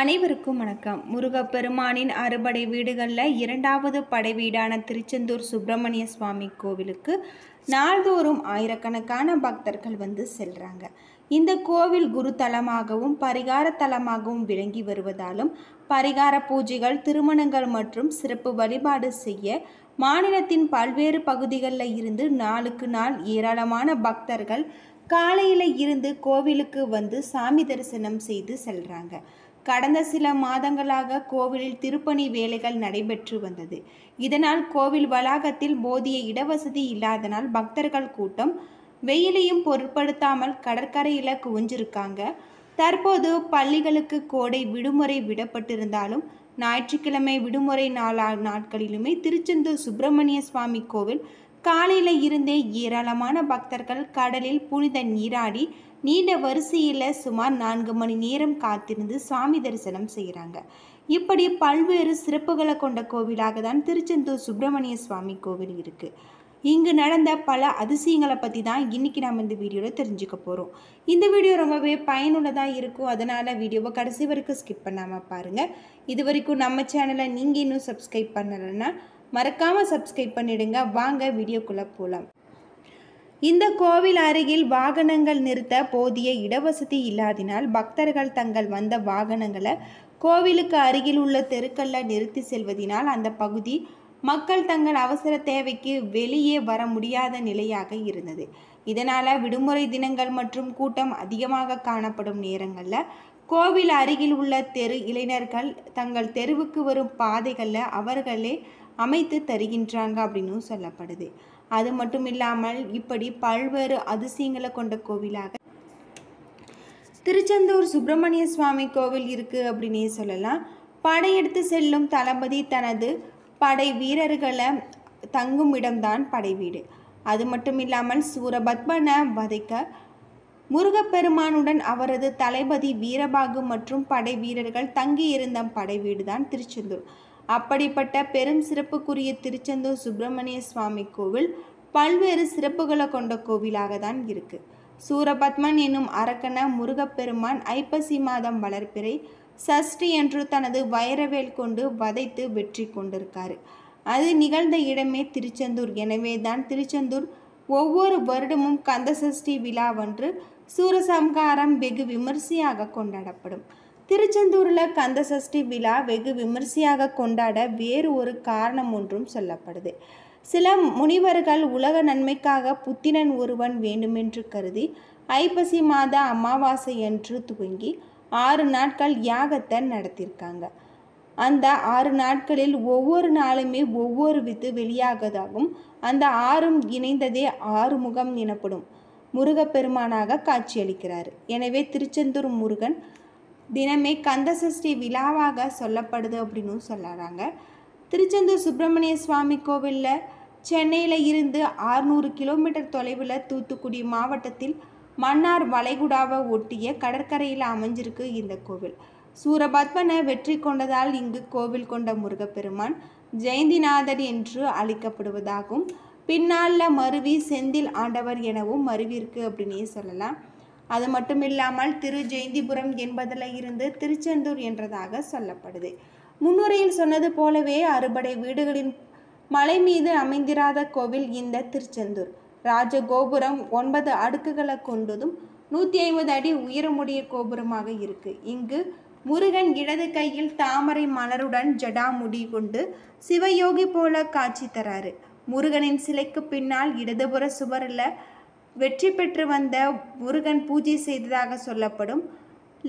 அனைவருக்கும் வணக்கம். முருகப்பெருமானின் அறுபடை வீடுகளில் இரண்டாவது படை வீடான திருச்செந்தூர் சுப்பிரமணிய சுவாமி கோவிலுக்கு நாள்தோறும் ஆயிரக்கணக்கான பக்தர்கள் வந்து செல்றாங்க. இந்த கோவில் குருத்தலமாகவும் பரிகார தலமாகவும் விளங்கி வருவதாலும் பரிகார பூஜைகள், திருமணங்கள் மற்றும் சிறப்பு வழிபாடு செய்ய மாநிலத்தின் பல்வேறு பகுதிகளில் இருந்து நாளுக்கு நாள் ஏராளமான பக்தர்கள் காலையில் இருந்து கோவிலுக்கு வந்து சாமி தரிசனம் செய்து செல்றாங்க. கடந்த சில மாதங்களாக கோவிலில் திருப்பணி வேலைகள் நடைபெற்று வந்தது. இதனால் கோவில் வளாகத்தில் போதிய இடவசதி இல்லாதனால் பக்தர்கள் கூட்டம் வெயிலையும் பொருட்படுத்தாமல் கடற்கரையில் குவிஞ்சிருக்காங்க. தற்போது பள்ளிகளுக்கு கோடை விடுமுறை விடப்பட்டிருந்தாலும் ஞாயிற்றுக்கிழமை விடுமுறை நாட்களிலுமே திருச்செந்தூர் சுப்பிரமணிய சுவாமி கோவில் காலையில் இருந்தே ஏராளமான பக்தர்கள் கடலில் புனித நீராடி நீண்ட வரிசையில் சுமார் 4 மணி நேரம் காத்திருந்து சாமி தரிசனம் செய்கிறாங்க. இப்படி பல்வேறு சிறப்புகளை கொண்ட கோவிலாக தான் திருச்செந்தூர் சுப்பிரமணிய சுவாமி கோவில் இருக்குது. இங்கு நடந்த பல அதிசயங்களை பற்றி தான் இன்றைக்கி நம்ம இந்த வீடியோவில் தெரிஞ்சுக்க போகிறோம். இந்த வீடியோ ரொம்பவே பயனுள்ளதாக இருக்கும். அதனால் வீடியோவை கடைசி வரைக்கும் ஸ்கிப் பண்ணாமல் பாருங்கள். இது வரைக்கும் நம்ம சேனலை நீங்கள் இன்னும் சப்ஸ்கிரைப் பண்ணலைன்னா மறக்காமல் சப்ஸ்கிரைப் பண்ணிடுங்க. வாங்க வீடியோக்குள்ளே போகலாம். இந்த கோவில் அருகில் வாகனங்கள் நிறுத்த போதிய இடவசதி இல்லாததினால் பக்தர்கள் தங்கள் வந்த வாகனங்களை கோவிலுக்கு அருகில் உள்ள தெருக்களில் நிறுத்தி செல்வதினால் அந்த பகுதி மக்கள் தங்கள் அவசர தேவைக்கு வெளியே வர முடியாத நிலையாக இருந்தது. இதனால் விடுமுறை தினங்கள் மற்றும் கூட்டம் அதிகமாக காணப்படும் நேரங்களில் கோவில் அருகில் உள்ள தெரு இளைஞர்கள் தங்கள் தெருவுக்கு வரும் பாதைகளில் அவர்களே அமைத்து தருகின்றாங்க அப்படின்னு சொல்லப்படுது. அது மட்டும் இல்லாமல் இப்படி பல்வேறு அதிசயங்களை கொண்ட கோவிலாக திருச்செந்தூர் சுப்பிரமணிய சுவாமி கோவில் இருக்குது அப்படின்னே சொல்லலாம். படையெடுத்து செல்லும் தளபதி தனது படை வீரர்களை தங்கும் இடம்தான் படை வீடு. அது மட்டும் இல்லாமல் சூரபத்மனை வதைக்க முருகப்பெருமானுடன் அவரது தளபதி வீரபாகு மற்றும் படை வீரர்கள் தங்கியிருந்த படை வீடு தான் திருச்செந்தூர். அப்படிப்பட்ட பெரும் சிறப்புக்குரிய திருச்செந்தூர் சுப்பிரமணிய சுவாமி கோவில் பல்வேறு சிறப்புகளை கொண்ட கோவிலாக தான் இருக்கு. சூரபத்மன் என்னும் அரக்கனை முருகப்பெருமான் ஐப்பசி மாதம் வளர்ப்பிறை சஷ்டி என்று தனது வைரவேல் கொண்டு வதைத்து வெற்றி கொண்டிருக்காரு. அது நிகழ்ந்த இடமே திருச்செந்தூர். எனவே தான் திருச்செந்தூர் ஒவ்வொரு வருடமும் கந்த சஷ்டி விழாவன்று சூரசம்ஹாரம் வெகு விமர்சையாக கொண்டாடப்படும். திருச்செந்தூரில் கந்த சஷ்டி விழா வெகு விமர்சையாக கொண்டாட வேறு ஒரு காரணம் ஒன்றும் சொல்லப்படுது. சில முனிவர்கள் உலக நன்மைக்காக புத்திரன் ஒருவன் வேண்டுமென்று கருதி ஐப்பசி மாத அமாவாசை என்று துவங்கி 6 நாட்கள் யாகத்தை நடத்தியிருக்காங்க. அந்த 6 நாட்களில் ஒவ்வொரு நாளுமே ஒவ்வொரு வித்து வெளியாகதாகவும் அந்த 6ம் இணைந்ததே ஆறுமுகம் எனப்படும் முருகப்பெருமானாக காட்சியளிக்கிறார். எனவே திருச்செந்தூர் முருகன் தினமே கந்த சஷ்டி விழாவாக சொல்லப்படுது அப்படின்னு சொல்லுறாங்க. திருச்செந்தூர் சுப்பிரமணிய சுவாமி கோவிலில் சென்னையில் இருந்து 600 கிலோமீட்டர் தொலைவில் தூத்துக்குடி மாவட்டத்தில் மன்னார் வளைகுடாவை ஒட்டிய கடற்கரையில் அமைஞ்சிருக்கு இந்த கோவில். சூரபத்மனை வெற்றி கொண்டதால் இங்கு கோவில் கொண்ட முருகப்பெருமான் ஜெயந்திநாதர் என்று அழைக்கப்படுவதாகவும் பின்னால் மருவி செந்தில் ஆண்டவர் எனவும் மருவிருக்கு அப்படின்னே சொல்லலாம். அது மட்டும் இல்லாமல் திரு ஜெயந்திபுரம் என்பதில் இருந்து திருச்செந்தூர் என்றதாக சொல்லப்படுது. முன்னுரையில் சொன்னது போலவே அறுபடை வீடுகளின் மலை மீது அமைந்திராத கோவில் இந்த திருச்செந்தூர். ராஜகோபுரம் 9 அடுக்குகளை கொண்டதும் 150 அடி உயரமுடைய கோபுரமாக இருக்கு. இங்கு முருகன் இடது கையில் தாமரை மலருடன் ஜடாமுடி கொண்டு சிவயோகி போல காட்சி தராரு. முருகனின் சிலைக்கு பின்னால் இடதுபுற சுவரில் வெற்றி பெற்று வந்த முருகன் பூஜை செய்ததாக சொல்லப்படும்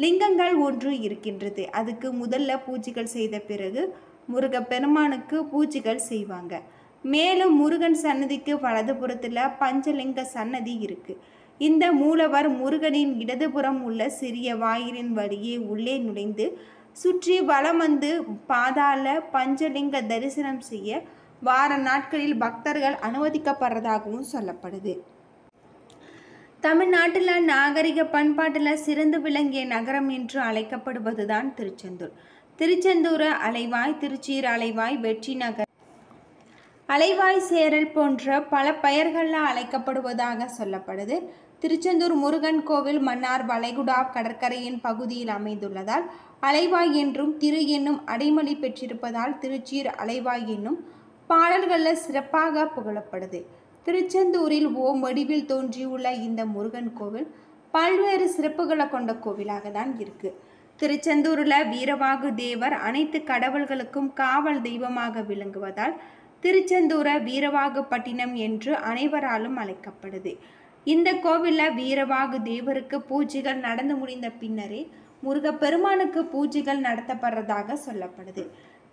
லிங்கங்கள் ஒன்று இருக்கின்றது. அதுக்கு முதல்ல பூஜைகள் செய்த பிறகு முருகப்பெருமானுக்கு பூஜைகள் செய்வாங்க. மேலும் முருகன் சன்னதிக்கு வலதுபுறத்தில் பஞ்சலிங்க சன்னதி இருக்கு. இந்த மூலவர் முருகனின் இடதுபுறம் உள்ள சிறிய வாயிலின் வழியே உள்ளே நுழைந்து சுற்றி வலம் வந்து பாதாள பஞ்சலிங்க தரிசனம் செய்ய வார நாட்களில் பக்தர்கள் அனுமதிக்கப்படுறதாகவும் சொல்லப்படுது. தமிழ்நாட்டில் நாகரிக பண்பாட்டில் சிறந்து விளங்கிய நகரம் என்று அழைக்கப்படுவது தான் திருச்செந்தூர். திருச்செந்தூர் அலைவாய், திருச்சீர் அலைவாய், வெற்றி நகர், அலைவாய் சேரல் போன்ற பல பெயர்களில் அழைக்கப்படுவதாக சொல்லப்படுது. திருச்செந்தூர் முருகன் கோவில் மன்னார் வளைகுடா கடற்கரையின் பகுதியில் அமைந்துள்ளதால் அலைவாய் என்றும் திரு என்னும் அடைமொழி பெற்றிருப்பதால் திருச்சீர் அலைவாய் என்னும் பாடல்களில் சிறப்பாக புகழப்படுது. திருச்செந்தூரில் ஓம் வடிவில் தோன்றியுள்ள இந்த முருகன் கோவில் பல்வேறு சிறப்புகளை கொண்ட கோவிலாக தான் இருக்கு. திருச்செந்தூரில் வீரவாகு தேவர் அனைத்து கடவுள்களுக்கும் காவல் தெய்வமாக விளங்குவதால் திருச்செந்தூரை வீரவாகு பட்டினம் என்று அனைவராலும் அழைக்கப்படுது. இந்த கோவிலில் வீரவாகு தேவருக்கு பூஜைகள் நடந்து முடிந்த பின்னரே முருகப்பெருமானுக்கு பூஜைகள் நடத்தப்படுறதாக சொல்லப்படுது.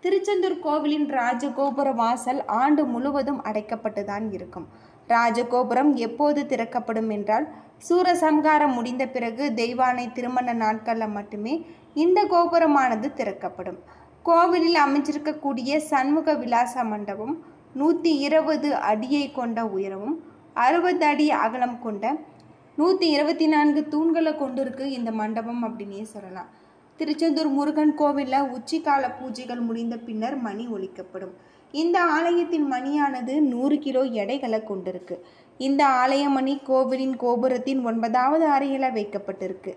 திருச்செந்தூர் கோவிலின் ராஜகோபுர வாசல் ஆண்டு முழுவதும் அடைக்கப்பட்டு தான் இருக்கும். ராஜகோபுரம் எப்போது திறக்கப்படும் என்றால் சூரசம்ஹாரம் முடிந்த பிறகு தெய்வானை திருமண நாட்களில் மட்டுமே இந்த கோபுரமானது திறக்கப்படும். கோவிலில் அமைச்சிருக்கக்கூடிய சண்முக விலாச மண்டபம் 120 அடியை கொண்ட உயரமும் 60 அடி அகலம் கொண்ட 124 தூண்களை கொண்டிருக்கு இந்த மண்டபம் அப்படின்னே சொல்லலாம். திருச்செந்தூர் முருகன் கோவிலில் உச்சிக்கால பூஜைகள் முடிந்த பின்னர் மணி ஒலிக்கப்படும். இந்த ஆலயத்தின் மணியானது 100 கிலோ எடைகளை கொண்டிருக்கு. இந்த ஆலய மணி கோவிலின் கோபுரத்தின் 9வது அறையில் வைக்கப்பட்டிருக்கு.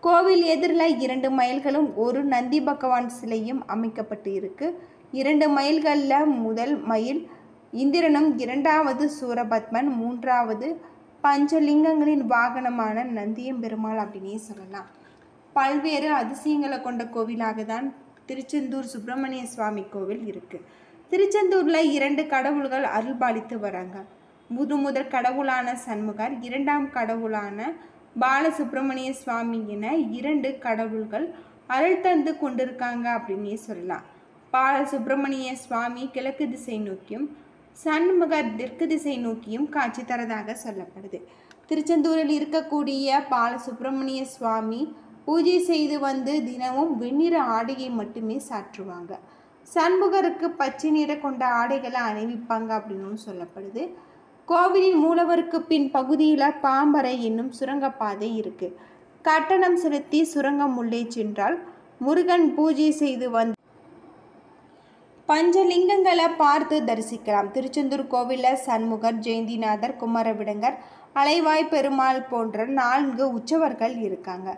கோவில் எதிரில் 2 மயில்களும் ஒரு நந்தி பகவான் சிலையும் அமைக்கப்பட்டு இருக்கு. 2 மயில்களில் முதல் மயில் இந்திரனும் 2வது சூரபத்மன் 3வது பஞ்சலிங்கங்களின் வாகனமான நந்தியம் பெருமாள் அப்படின்னே சொல்லலாம். பல்வேறு அதிசயங்களை கொண்ட கோவிலாக தான் திருச்செந்தூர் சுப்பிரமணிய சுவாமி கோவில் இருக்குது. திருச்செந்தூரில் 2 கடவுள்கள் அருள்பாலித்து வராங்க. முதல் கடவுளான சண்முகர், 2ஆம் கடவுளான பாலசுப்பிரமணிய சுவாமி என 2 கடவுள்கள் அருள் தந்து கொண்டிருக்காங்க அப்படின்னே சொல்லலாம். பாலசுப்பிரமணிய சுவாமி கிழக்கு திசை நோக்கியும் சண்முகர் தெற்கு திசை நோக்கியும் காட்சி தரதாக சொல்லப்படுது. திருச்செந்தூரில் இருக்கக்கூடிய பாலசுப்பிரமணிய சுவாமி பூஜை செய்து வந்து தினமும் வெண்ணிற ஆடையை மட்டுமே சாற்றுவாங்க. சண்முகருக்கு பச்சை நிற கொண்ட ஆடைகளை அணிவிப்பாங்க அப்படின்னு சொல்லப்படுது. கோவிலின் மூலவருக்கு பின் பகுதியில் பாம்பறை என்னும் சுரங்கப்பாதை இருக்கு. கட்டணம் செலுத்தி சுரங்கம் உள்ளே சென்றால் முருகன் பூஜை செய்து வந்து பஞ்சலிங்கங்களை பார்த்து தரிசிக்கலாம். திருச்செந்தூர் கோவிலில் சண்முகர், ஜெயந்திநாதர், குமரவிடங்கர், அலைவாய் பெருமாள் போன்ற 4 உற்சவர்கள் இருக்காங்க.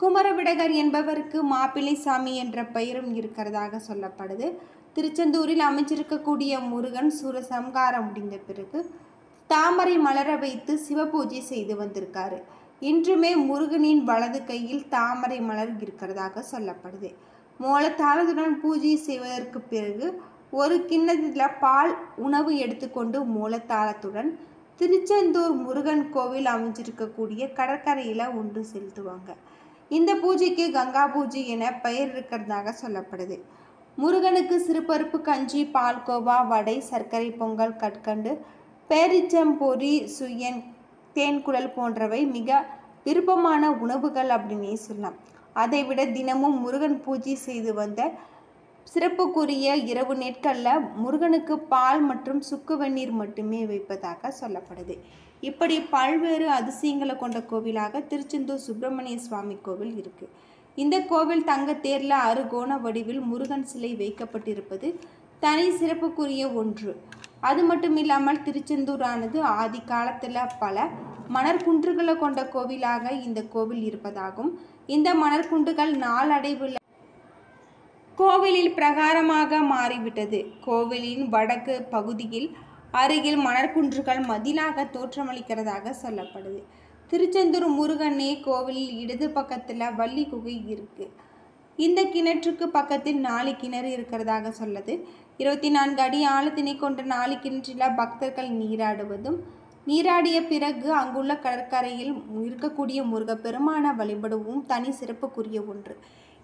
குமரவிடகர் என்பவருக்கு மாப்பிள்ளை சாமி என்ற பெயரும் இருக்கிறதாக சொல்லப்படுது. திருச்செந்தூரில் அமைச்சிருக்கக்கூடிய முருகன் சூரசம்ஹாரம் முடிந்த பிறகு தாமரை மலர வைத்து சிவபூஜை செய்து வந்திருக்காரு. இன்றுமே முருகனின் வலது கையில் தாமரை மலர் இருக்கிறதாக சொல்லப்படுது. மூலத்தாளத்துடன் பூஜை செய்வதற்கு பிறகு ஒரு கிண்ணத்தில் பால் உணவு எடுத்துக்கொண்டு மூலத்தாளத்துடன் திருச்செந்தூர் முருகன் கோவில் அமைச்சிருக்கக்கூடிய கடற்கரையில் ஒன்று செலுத்துவாங்க. இந்த பூஜைக்கு கங்கா பூஜை என பெயர் இருக்கிறதாக சொல்லப்படுது. முருகனுக்கு சிறுபருப்பு கஞ்சி, பால்கோவா, வடை, சர்க்கரை பொங்கல், கற்கண்டு, பேரிச்சம்பொரி, சுயன், தேன்குழல் போன்றவை மிக விருப்பமான உணவுகள் அப்படின்னே சொல்லலாம். அதைவிட தினமும் முருகன் பூஜை செய்து வந்த சிறப்புக்குரிய இரவு நாட்களில் முருகனுக்கு பால் மற்றும் சுக்கு வெந்நீர் மட்டுமே வைப்பதாக சொல்லப்படுது. இப்படி பல்வேறு அதிசயங்களை கொண்ட கோவிலாக திருச்செந்தூர் சுப்பிரமணிய சுவாமி கோவில் இருக்குது. இந்த கோவில் தங்கத்தேரில் அறுகோண வடிவில் முருகன் சிலை வைக்கப்பட்டிருப்பது தனி சிறப்புக்குரிய ஒன்று. அது மட்டும் இல்லாமல் திருச்செந்தூரானது ஆதி காலத்தில் பல மணற்குன்றுகளை கொண்ட கோவிலாக இந்த கோவில் இருப்பதாகவும் இந்த மணற்குன்றுகள் நாளடைவில் கோவிலில் பிரகாரமாக மாறிவிட்டது. கோவிலின் வடக்கு பகுதியில் அருகில் மணற்குன்றுகள் மதிலாக தோற்றமளிக்கிறதாக சொல்லப்படுது. திருச்செந்தூர் முருகனே கோவிலில் இடது பக்கத்தில் வள்ளி குகை இருக்கு. இந்த கிணற்றுக்கு பக்கத்தில் 4 கிணறு இருக்கிறதாக சொல்லுது. 24 அடி ஆழத்தினை கொண்ட 4 கிணற்றில் பக்தர்கள் நீராடுவதும் நீராடிய பிறகு அங்குள்ள கடற்கரையில் இருக்கக்கூடிய முருகப்பெருமான வழிபடுவும் தனி சிறப்புக்குரிய ஒன்று.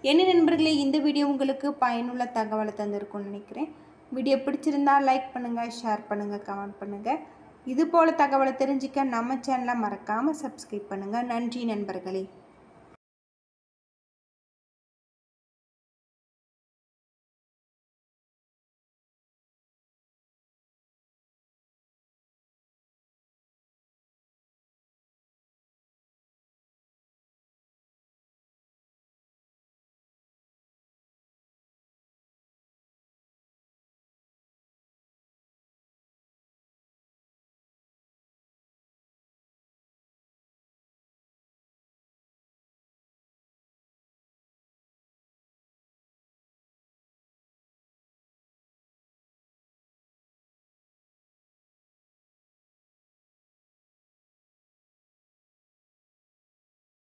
என்ன நண்பர்களே, இந்த வீடியோ உங்களுக்கு பயனுள்ள தகவலை தந்திருக்கும்னு நினைக்கிறேன். வீடியோ பிடிச்சிருந்தா லைக் பண்ணுங்கள், ஷேர் பண்ணுங்கள், கமெண்ட் பண்ணுங்கள். இது போல் தகவலை தெரிஞ்சிக்க நம்ம சேனலை மறக்காமல் சப்ஸ்கிரைப் பண்ணுங்கள். நன்றி நண்பர்களே.